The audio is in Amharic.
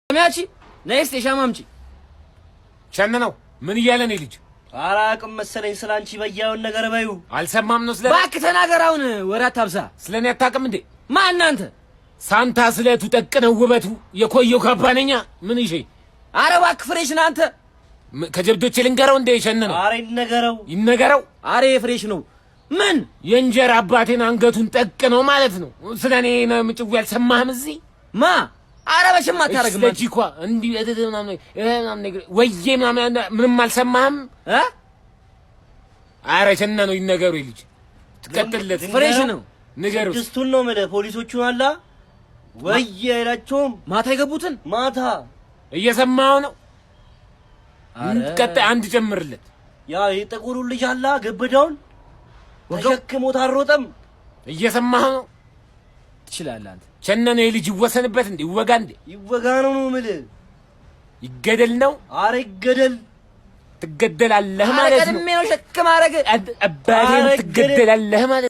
ሚያቺ ነይስ የሻማምጪ ሸነነው ምን እያለ ነው ልጅ? አላቅም መሰለኝ ስላንቺ በያውን ነገር በዩ አልሰማም ነው ስለ እባክህ ተናገራውን ወራት አብዛ ስለኔ አታውቅም እንዴ? ማን እናንተ ሳንታ ስለቱ ጠቅነው ውበቱ የኮየው ካባነኛ ምን ይዤ አረ እባክህ ፍሬሽ ነህ አንተ ከጀብዶቼ ልንገረው እንዴ ሸነነው? አረ ይነገረው አረ ፍሬሽ ነው ምን የእንጀራ አባቴን አንገቱን ጠቅነው ማለት ነው። ስለኔ ነው ምጭው ያልሰማህም እዚህ ማ አረ በሽማ ታረግማ ለጂኳ እንዲ ወዬ ምንም አልሰማህም እ አረ ሸነነው ይነገሩ ልጅ ትቀጥልለት ፍሬሽ ነው ንገሩ ስቱን ነው ማለት ፖሊሶቹን አላ ወዬ አይላቸውም ማታ የገቡትን ማታ እየሰማው ነው። ቀጣይ አንድ ጨምርለት ያ የጠቁሩ ልጅ አላ ገበዳውን ተሸክሞት አሮጠም እየሰማው ነው። ትችላለህ አንተ ሸነነው የልጅ ይወሰንበት እንዴ ይወጋ እንዴ ይወጋ ነው ማለት ይገደል ነው። አረ ይገደል ትገደላለህ ማለት ነው። ቀድሜ ነው ሸክም አረገ አባቴን ትገደላለህ ማለት